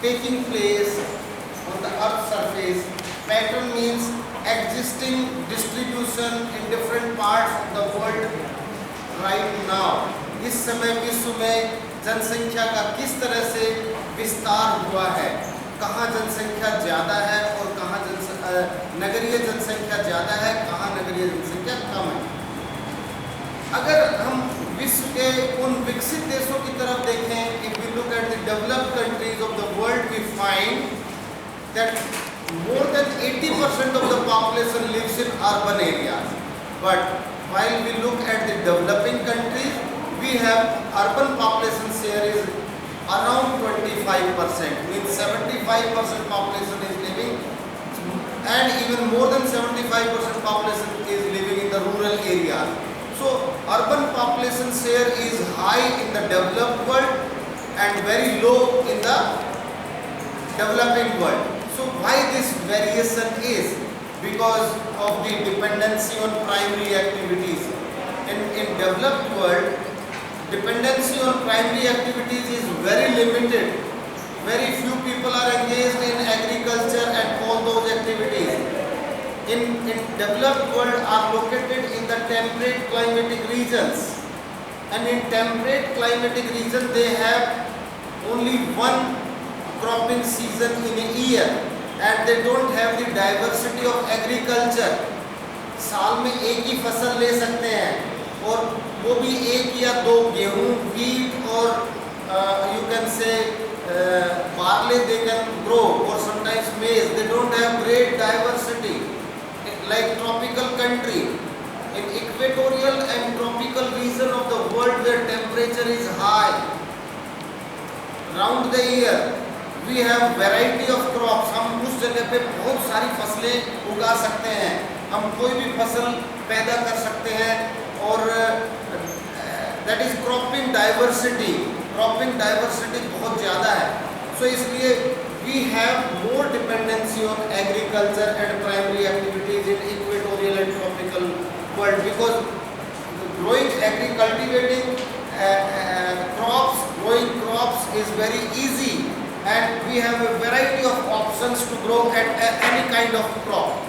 taking place on the earth surface. Pattern means existing distribution in different parts of the world right now. इस समय विश्व में जनसंख्या का किस तरह से विस्तार हुआ है, कहाँ जनसंख्या ज़्यादा है और कहाँ नगरीय जनसंख्या ज़्यादा है, कहाँ नगरीय जनसंख्या कम है। अगर हम विश्व के उन विकसित देशों की तरफ देखें, if we look at the developed countries of the world, we find that more than 80% of the population lives in urban areas. But while we look at the developing countries, we have urban population share is around 25%, means 75% population is living, and even more than 75% population is living in the rural areas. So urban population share is high in the developed world and very low in the developing world. So why this variation is? Because of the dependency on primary activities. In developed world, dependency on primary activities is very limited. Very few people are engaged in agriculture and all those activities. In developed world are located in the temperate climatic regions, and in temperate climatic region they have only one cropping season in a year, and they don't have the diversity of agriculture. साल में एक ही फसल ले सकते हैं और वो भी एक या दो गेहूं, wheat और you can say barley they can grow, or sometimes maize. They don't have great diversity like tropical country. In equatorial and tropical region of the world where temperature is high round the year, we have variety of crops. हम उस जगह पे बहुत सारी फसलें उगा सकते हैं, हम कोई भी फसल पैदा कर सकते हैं, और that is cropping diversity. Cropping diversity बहुत ज़्यादा है. So इसलिए we have more dependency on agriculture and primary activities in equatorial and tropical world, because cultivating growing crops is very easy, and we have a variety of options to grow at any kind of crop.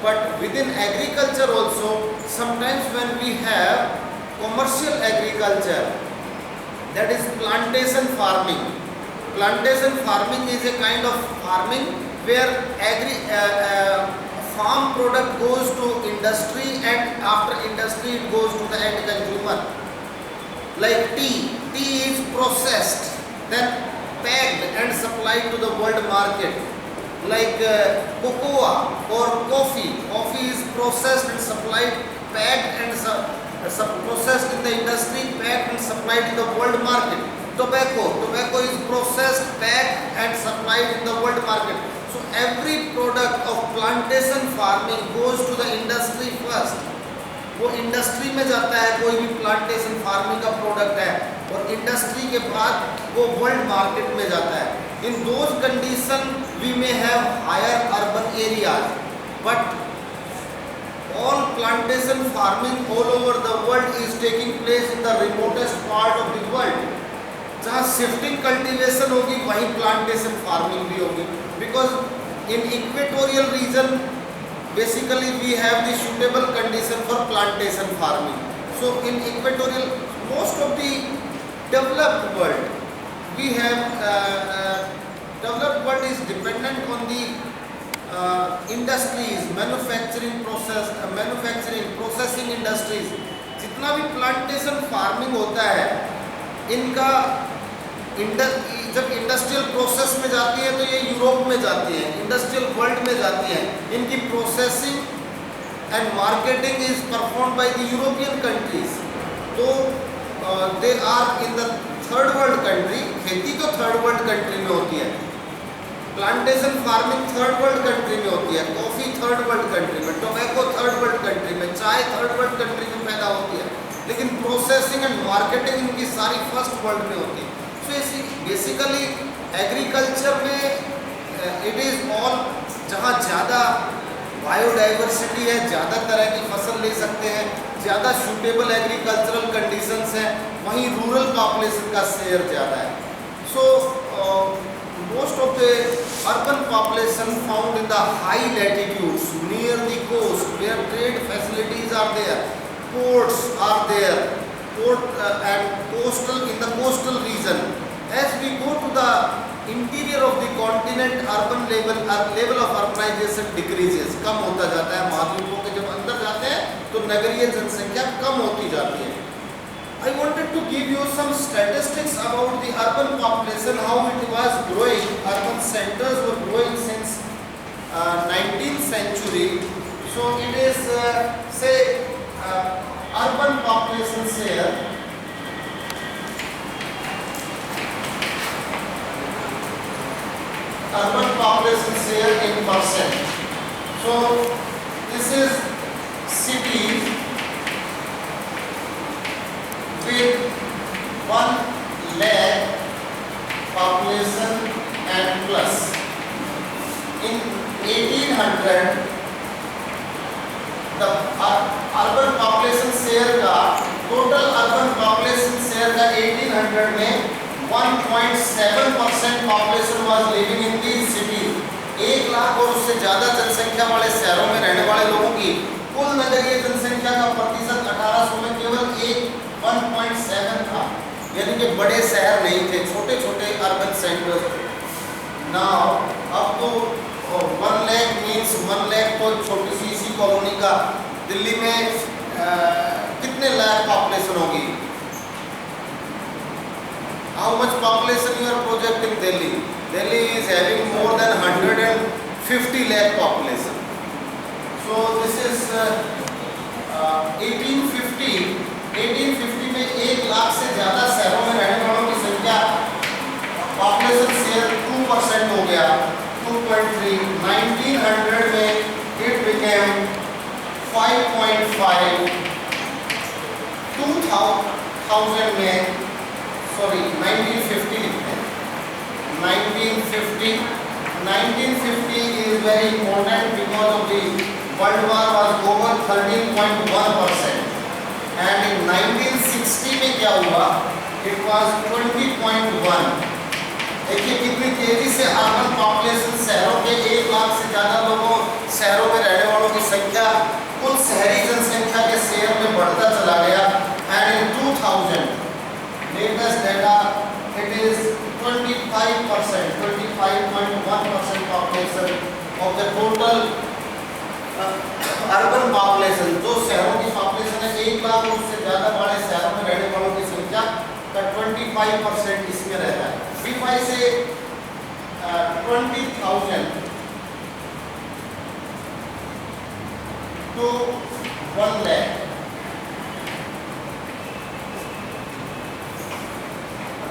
But within agriculture also, sometimes when we have commercial agriculture, that is plantation farming. Plantation farming is a kind of farming where farm product goes to industry, and after industry it goes to the end consumer. Like tea is processed, then packed and supplied to the world market. Like cocoa or coffee is processed and supplied, packed and processed in the industry, packed and supplied in the world market. Tobacco is processed, packed and supplied in the world market. So every product of plantation farming goes to the industry first. वो industry में जाता है, कोई भी plantation farming का product है, और industry के बाद वो वर्ल्ड मार्केट में जाता है. In those condition we may have higher urban areas, but all plantation farming all over the world is taking place in the remotest part of the world. जहाँ shifting cultivation होगी वहीं plantation farming भी होगी, because in equatorial region basically we have the suitable condition for plantation farming. So in equatorial, most of the developed world, we have developed world is dependent on the industries, manufacturing processing industries. जितना भी plantation farming होता है, इनका जब industrial process में जाती है तो ये यूरोप में जाती है, इंडस्ट्रियल वर्ल्ड में जाती है. इनकी processing and marketing is performed by the European countries. तो they are in the third world country. खेती तो थर्ड वर्ल्ड कंट्री में होती है, plantation farming third world country में होती है, कॉफ़ी थर्ड वर्ल्ड कंट्री में, टोबैको थर्ड वर्ल्ड कंट्री में, चाय थर्ड वर्ल्ड कंट्री में पैदा होती है, लेकिन प्रोसेसिंग एंड मार्केटिंग इनकी सारी फर्स्ट वर्ल्ड में होती है. बेसिकली एग्रीकल्चर में इट इज़ ऑल, जहाँ ज़्यादा बायोडाइवर्सिटी है, ज़्यादा तरह की फसल ले सकते हैं, ज़्यादा सूटेबल एग्रीकल्चरल कंडीशंस हैं, वहीं रूरल पॉपुलेशन का शेयर ज़्यादा है. So most population found in the high latitudes near the coast where trade facilities are there, ports are there, and coastal in the coastal region. As we go to the interior of the continent, urban level of urbanization decreases, कम होता जाता है. महाद्वीपों के जब अंदर जाते हैं तो नगरीय जनसंख्या कम होती जाती है. I wanted to give you some statistics about the urban population, how it was growing. Urban centers were growing since 19th century. So it is say urban population share. Urban population share in percent. So this is cities with 1 lakh population and plus. In 1800 the urban population share का total urban population share का 1800 में 1.7% population was living in these cities. 1 lakh और उससे ज़्यादा जनसंख्या वाले शहरों में रहने वाले लोगों की कुल नगरीय जनसंख्या का प्रतिशत 1800 में केवल 1.7 था. यानी कि बड़े शहर नहीं थे, छोटे छोटे अर्बन सेंटर्स. नाउ अब तो 1 लाख मीन्स 1 लाख तो छोटी सी इसी कॉलोनी का. दिल्ली में कितने लाख पॉपुलेशन होगी? How much population you are projecting Delhi? Delhi is having more than 150 lakh population. So this is 1850 में 1 लाख से ज़्यादा शहरों में रहने वालों की संख्या पॉपुलेशन शेयर 2% हो गया, 2.3. 1900 में it became 5.5. 2000 में 1950 is very important because of the World War was over 13.1%, and in 1960 में क्या हुआ? It was 20.1. देखिए कितनी तेजी से अर्बन पॉपुलेशन शहरों के 1 लाख से ज़्यादा लोगों शहरों में रहने वालों की संख्या कुल शहरी जनसंख्या के शेयर में बढ़ता चला गया. And in 2000 latest data, it is 25.1% population of the total urban population. जो शहरों की पॉपुलेशन है 1 लाख और उससे ज़्यादा बड़े शहरों में रहने वालों की संख्या का 25% इसमें रहता है. If I say 20,000 to 1 lakh,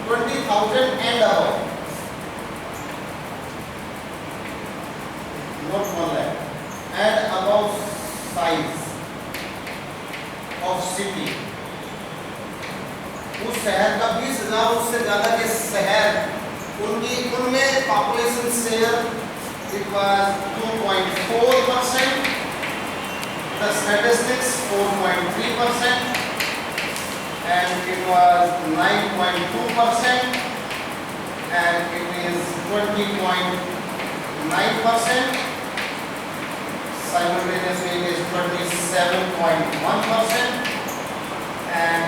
20,000 and above, not 1 lakh, and above size of city. उस शहर का 20,000 उससे ज़्यादा के शहर उनमें population share it was 2.4%, the statistics 4.3%, and it was 9.2%, and it is 20.9%. Simultaneously it is 27.1%, and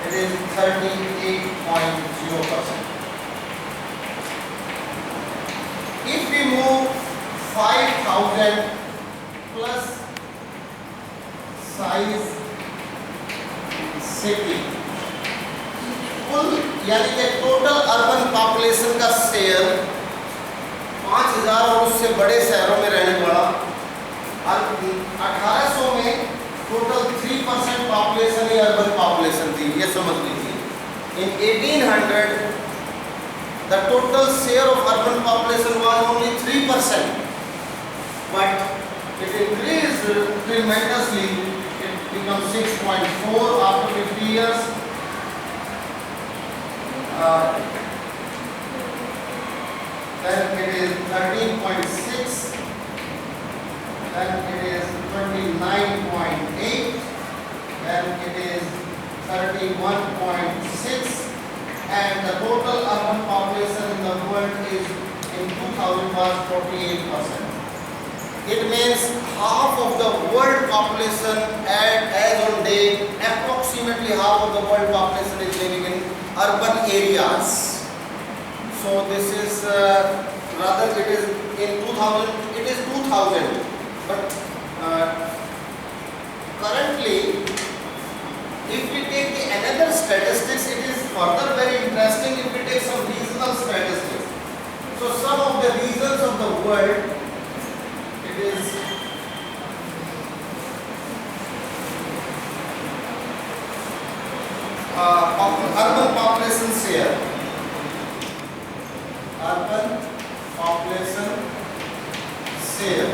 it is 38.0%. If we move 5,000 plus size city, कुल यानी कि टोटल अर्बन पॉपुलेशन का शेयर 5,000 और उससे बड़े शहरों में रहने वाला. 1800 में टोटल 3% पॉपुलेशन ही अर्बन पॉपुलेशन थी, ये समझ लीजिए. इन 1800 the total share of urban population was only 3%, but it increased tremendously. Becomes 6.4 after 50 years. Then it is 13.6. Then it is 29.8. Then it is 31.6. And the total urban population in the world is in 2000 was It means half of the world population as on date, approximately half of the world population is living in urban areas. So this is rather it is in 2000, it is 2000, but currently if we take the another statistics, it is further very interesting if we take some regional statistics. So some of the regions of the world, it is urban population share. Urban population share.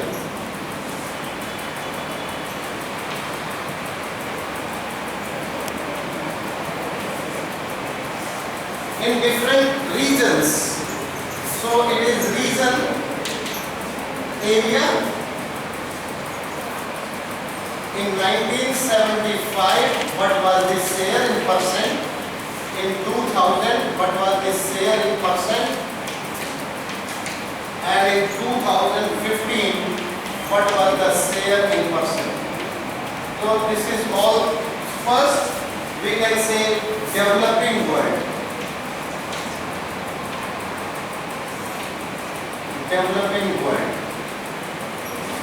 In different regions. So it is region, area. In 1975, what was the share in percent? In 2000, what was the share in percent? And in 2015, what was the share in percent? So this is all. First, we can say developing world. Developing world.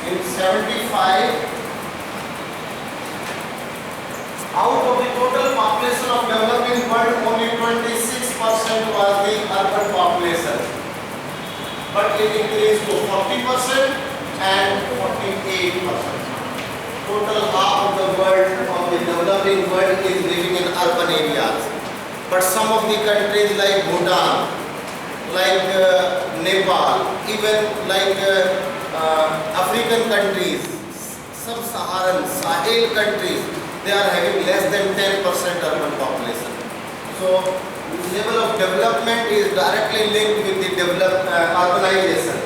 In 75, out of the total population of developing world, only 26% was the urban population. But it increased to 40% and 48%. Total half of the world, of the developing world, is living in urban areas. But some of the countries like Bhutan, like Nepal, even like African countries, sub-Saharan, Sahel countries, they are having less than 10% urban population. So level of development is directly linked with the urbanization.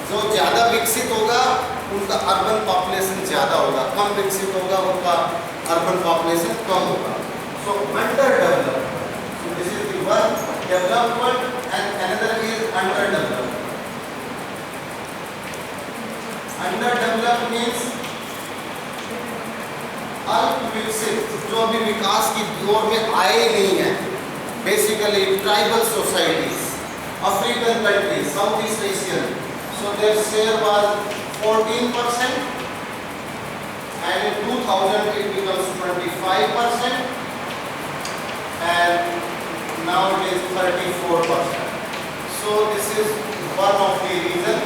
जो ज़्यादा विकसित होगा उनका urban population ज़्यादा होगा, कम विकसित होगा उनका अर्बन पॉपुलेशन कम होगा. So underdeveloped. So this is the one development and another is underdeveloped. Underdeveloped means अल्प विकसित, जो अभी विकास की दौर में आए नहीं है. Basically tribal societies, African countries, Southeast Asian. So their share was 14%, and in 2000 it becomes 25%, and now it is 34%. So this is one of the reasons.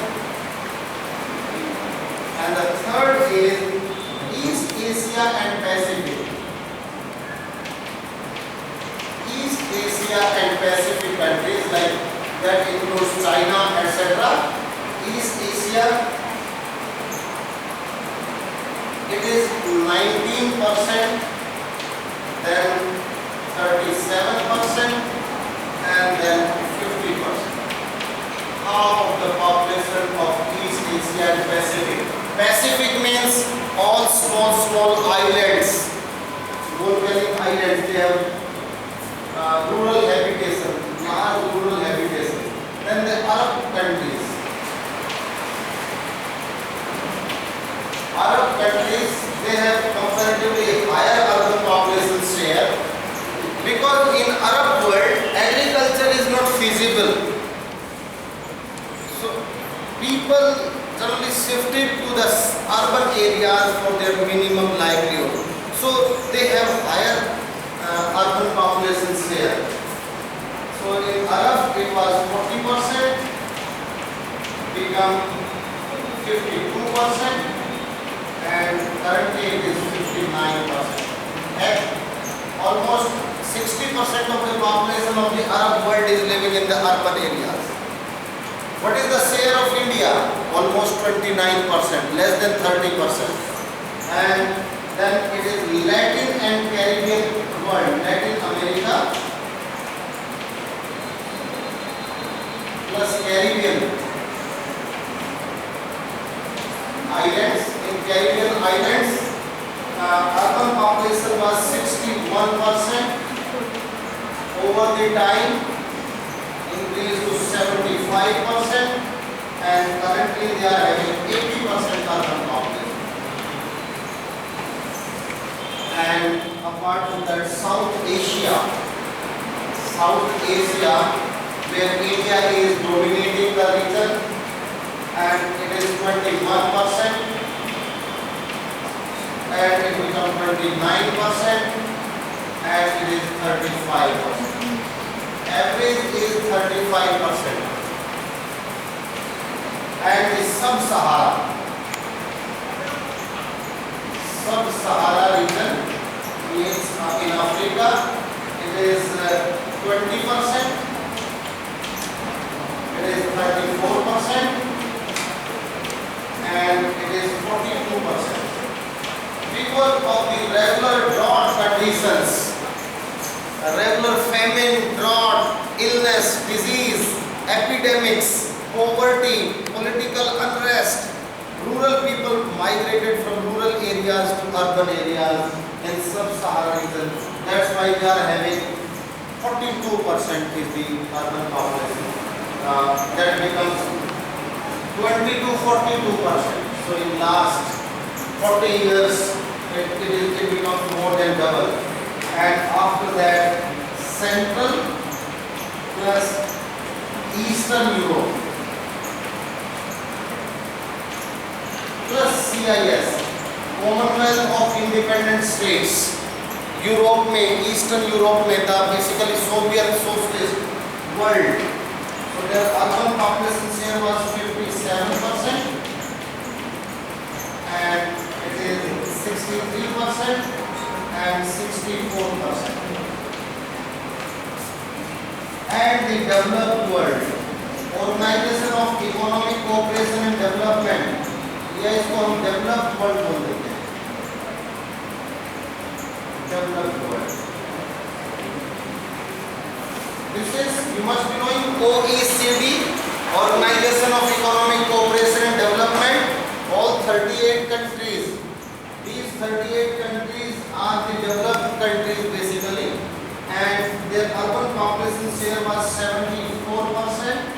And the third is East Asia and Pacific. East Asia and Pacific countries, like that includes China, etc. East Asia, it is 19%, then 37%, and then 50%. Half of the population of East Asia and Pacific. Pacific means all small islands, volcanic islands. They have rural habitation, large rural habitation. Then the Arab countries. Arab countries, they have comparatively higher urban population share, because in Arab world agriculture is not feasible. So people generally shifted to the urban areas for their minimum livelihood. So they have higher urban population share. So in Arab it was 40%, become 52%, and currently it is 59%. And almost 60% of the population of the Arab world is living in the urban areas. What is the share of India? Almost 29%, less than 30%. And then it is Latin and Caribbean world, Latin America plus Caribbean islands. In Caribbean islands, urban population was 61%. Over the time, increased to 75%, and currently Currently they are having 80% urban population. And apart from that, South Asia, where India is dominating the region, and it is 21%, and it becomes 29%, and it is 35%. Average is 35%. And the Sub-Sahara region means in Africa, it is 20%, it is 34%, and it is 42%. Because of the regular drought conditions, regular famine, drought, illness, disease, epidemics, poverty, political unrest, rural people migrated from rural areas to urban areas in sub-Sahara region. That's why we are having 42% is the urban population. That becomes 20 to 42%. So in last 40 years, it becomes more than double. And after that, Central plus Eastern Europe plus CIS, Commonwealth of Independent States, Europe में, eastern Europe में था, basically Soviet socialist world. So their urban population share was 57%, and it is 63% and 64%. And the developed world, Organization of Economic Cooperation and Development, या इसको हम developed world बोल देते हैं. Developed world. This is, you must be knowing, OECD, Organization of Economic Cooperation and Development. All 38 countries. These 38 countries are the developed countries basically, and their urban population share was 74%,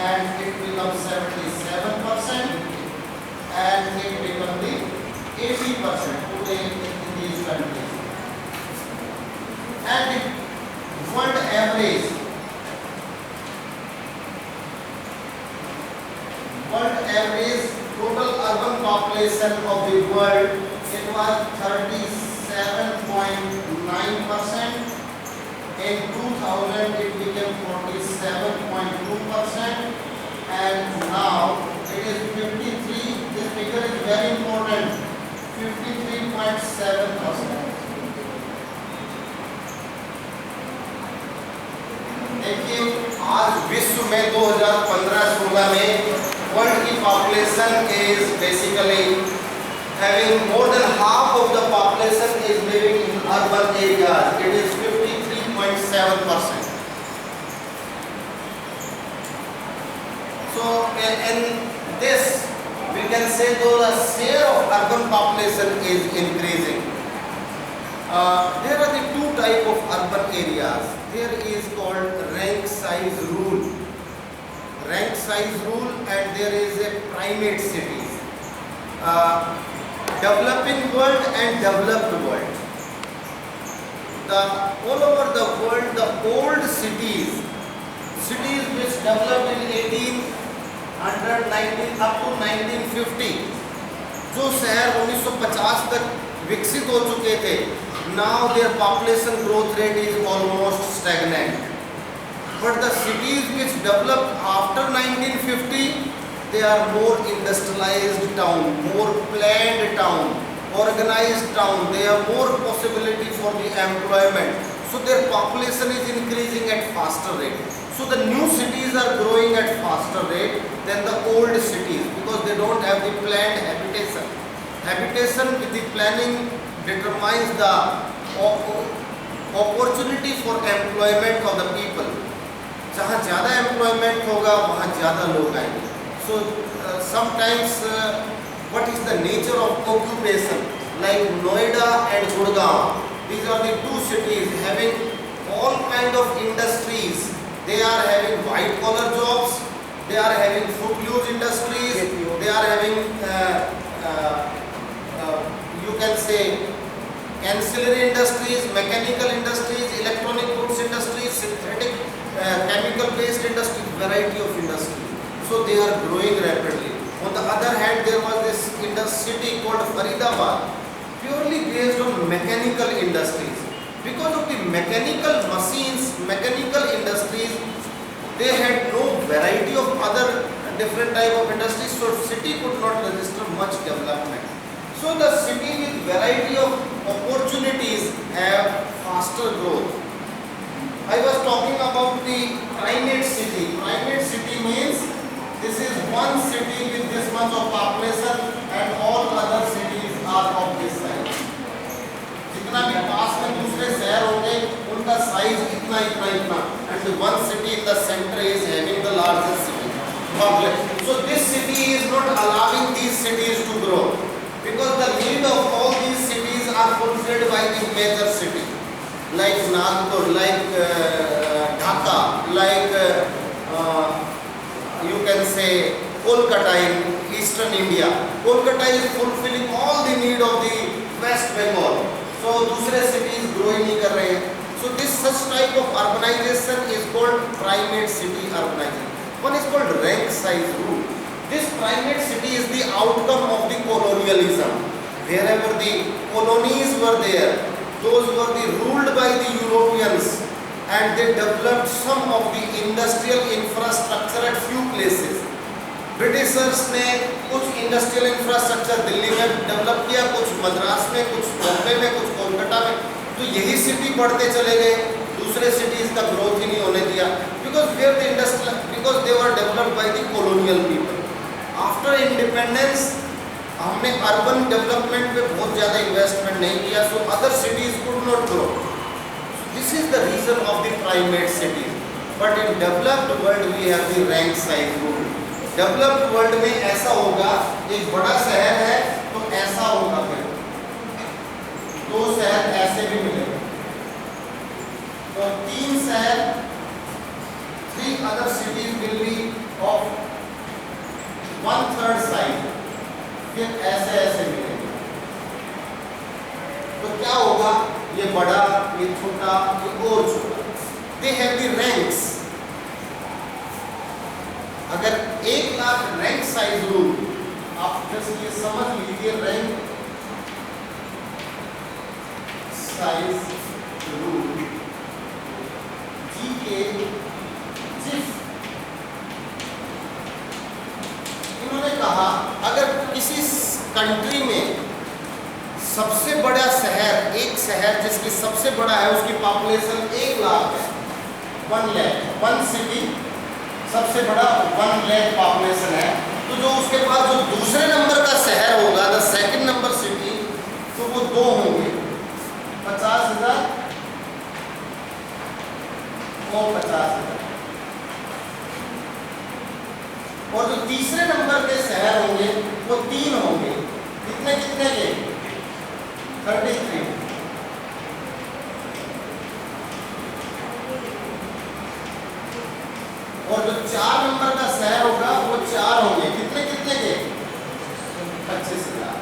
and it becomes 77%, and it becomes the 80% today in these countries. And the world average total urban population of the world, it was 37.9%. In 2000 it became 47.2%, and now it is 53. This figure is very important, 53.7%. देखिए, आज विश्व में 2015-16 में world की population is basically having more than half of the population is living in urban areas. It is 53.7%. So in this we can say though the share of urban population is increasing. There are the two type of urban areas. There is called rank size rule. Rank size rule, and there is a primate cities. Developing world and developed world. All over the world, the old cities which developed in 1819 up to 1950, जो शहर 1950 तक विकसित हो चुके थे, now their population growth rate is almost stagnant. But the cities which developed after 1950, they are more industrialized town, more planned town, organized town. They have more possibility for the employment. So their population is increasing at faster rate. So the new cities are growing at faster rate than the old cities because they don't have the planned habitation. Habitation with the planning determines the opportunity for employment of the people. जहाँ ज़्यादा employment होगा वहाँ ज़्यादा लोग आएंगे. So sometimes what is the nature of occupation? Like Noida and Gurgaon, these are the two cities having all kind of industries. They are having white collar jobs They are having footloose industries. They are having you can say ancillary industries, mechanical industries, electronic goods industries, synthetic chemical based industries, variety of industries. So they are growing rapidly. On the other hand, there was this city called Faridabad, purely based on mechanical industries. Because of the mechanical machines, mechanical industries, they had no variety of other different type of industries, so city could not register much development. So the city with variety of opportunities have faster growth. I was talking about the primate city. Primate city means this is one city with this much of population and all other cities are of this size. जितना भी पास में दूसरे शहर होंगे उनका size इतना इतना इतना, and the one city in the center is having the largest city population. So this city is not allowing these cities to grow because the need of all these cities are fulfilled by the major city like Nagpur, like Dhaka, like you can say Kolkata in eastern India. Kolkata is fulfilling all the need of the West Bengal. So दूसरे cities grow ही नहीं कर रहे हैं. So this such type of urbanization is called primate city urbanization. One is called rank size rule. This primate city is the outcome of the colonialism. Wherever the colonies were there, those were ruled by the Europeans, and they developed some of the industrial infrastructure at few places. Britishers ने कुछ industrial infrastructure Delhi में develop किया, कुछ मद्रास में, कुछ बॉम्बे में, कुछ कोलकाता में. तो यही सिटी बढ़ते चले गए, दूसरे सिटीज का ग्रोथ ही नहीं होने दिया because they were developed by the colonial people. After independence हमने अर्बन डेवलपमेंट पे बहुत ज़्यादा इन्वेस्टमेंट नहीं किया, so other cities could not grow. This is the reason of the primate cities. But in developed world we have the rank size rule. Developed world में ऐसा होगा, एक बड़ा शहर है तो ऐसा होगा, फिर दो शहर ऐसे भी मिलेंगे, तो तीन शहर, 3 other cities will be of 1/3 size, फिर ऐसे ऐसे मिलेंगे. तो क्या होगा, ये बड़ा, ये छोटा, ये और छोटा. They have the ranks. अगर 1 लाख रैंक साइज रूल, आप जस्ट ये समझ लीजिए, rank size rule GK GIF. इन्होंने कहा अगर किसी कंट्री में सबसे बड़ा शहर, एक शहर जिसकी सबसे बड़ा है उसकी पॉपुलेशन 1 लाख है, 1 लाख, 1 सिटी सबसे बड़ा 1 लाख पॉपुलेशन है, तो जो उसके पास जो दूसरे नंबर का शहर होगा, द सेकंड नंबर सिटी, तो वो 2 होंगे, 50,000 और 50,000. और जो तीसरे नंबर के शहर होंगे वो 3 होंगे, कितने कितने के, 33. और जो 4 नंबर का शहर होगा वो 4 होंगे, कितने कितने के, 25,000.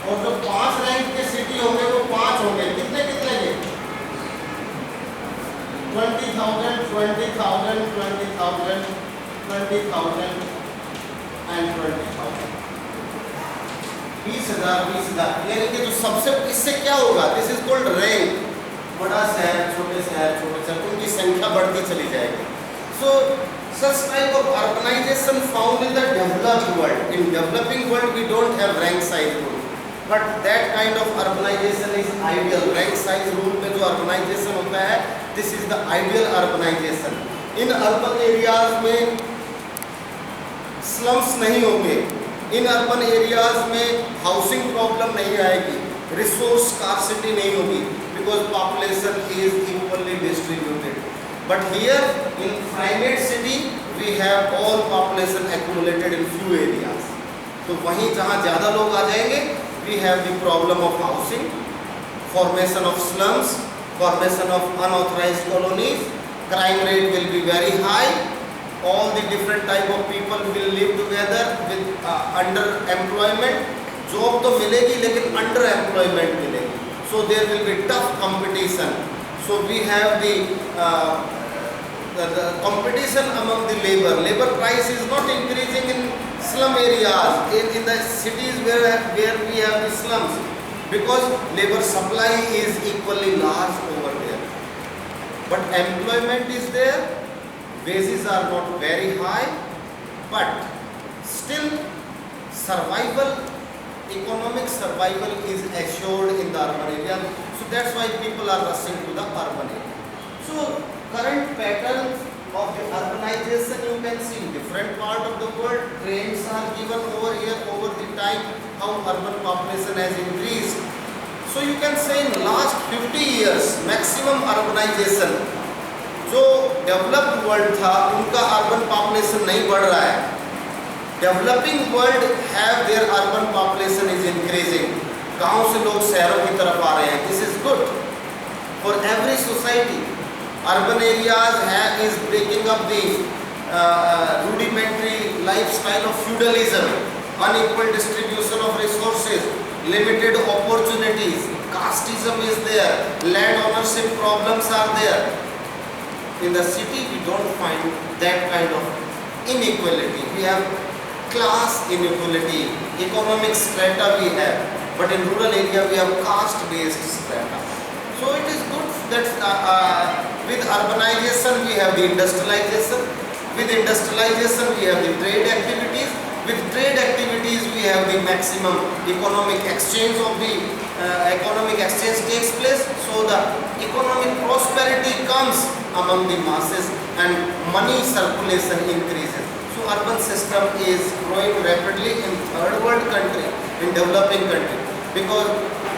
और जो 5 रैंक के सिटी होंगे वो 5 होंगे, कितने कितने के, 20,000, 20,000, 20,000, 20,000 and 20,000. 20,000, 20,000. यानी कि जो सबसे, इससे क्या होगा, दिस इज कॉल्ड रैंक. बड़ा शहर, छोटे शहर, उनकी संख्या बढ़ती चली जाएगी. सो such type of urbanization found in the developed world. In developing world we don't have rank size rule, but that kind of urbanization is ideal. Rank size rule में जो urbanization होता है, this is the ideal urbanization. In urban areas में slums नहीं होंगे, in urban areas में housing problem नहीं आएगी, रिसोर्स स्कार्सिटी नहीं होगी, because population is equally distributed. But here in private city we have all population accumulated in few areas. तो वहीं जहाँ ज़्यादा लोग आ जाएंगे, we have the problem of housing, formation of slums, formation of unauthorized colonies, crime rate will be very high, all the different type of people will live together with underemployment, job तो मिलेगी लेकिन underemployment मिलेगी, so there will be tough competition. So we have the competition among the labor price is not increasing in slum areas, in the cities where we have the slums, because labor supply is equally large over there, but employment is there, wages are not very high, but still economic survival is assured in the urban area. So that's why people are rushing to the urban area. So current patterns of the urbanization you can see in different part of the world. Trends are given over here over the time how urban population has increased. So you can say in last 50 years maximum urbanization, जो developed world था उनका urban population नहीं बढ़ रहा है, developing world have their urban population is increasing, गांव से लोग शहरों की तरफ आ रहे हैं. This is good for every society. Urban areas is breaking up the rudimentary lifestyle of feudalism, unequal distribution of resources, limited opportunities, casteism is there, land ownership problems are there. In the city we don't find that kind of inequality. We have class inequality, economic strata we have, but in rural area we have caste based strata. So it is good that with urbanization we have the industrialization, with industrialization we have the trade activities, with trade activities we have the maximum economic exchange of the economic exchange takes place, so the economic prosperity comes among the masses and money circulation increases. So urban system is growing rapidly in third world country, in developing country, because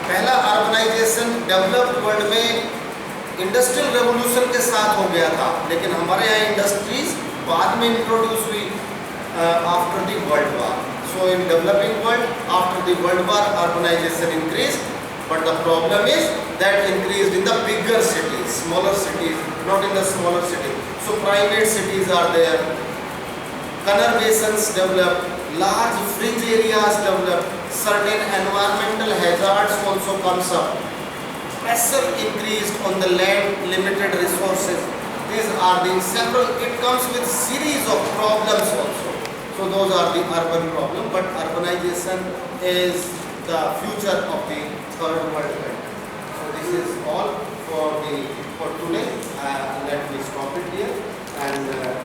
पहला urbanization developed world में industrial revolution के साथ हो गया था, लेकिन हमारे यहाँ इंडस्ट्रीज बाद में इंट्रोड्यूस हुई after the world war. So in developing world, after the world war, urbanization increased, but the problem is that increased in the bigger cities, smaller cities, not in the smaller cities. So private cities are there, conurbations developed, large fringe areas developed, certain environmental hazards also comes up, pressure increased on the land, limited resources. These are the several, it comes with series of problems also. So those are the urban problem, but urbanization is the future of the third world country. So this is all.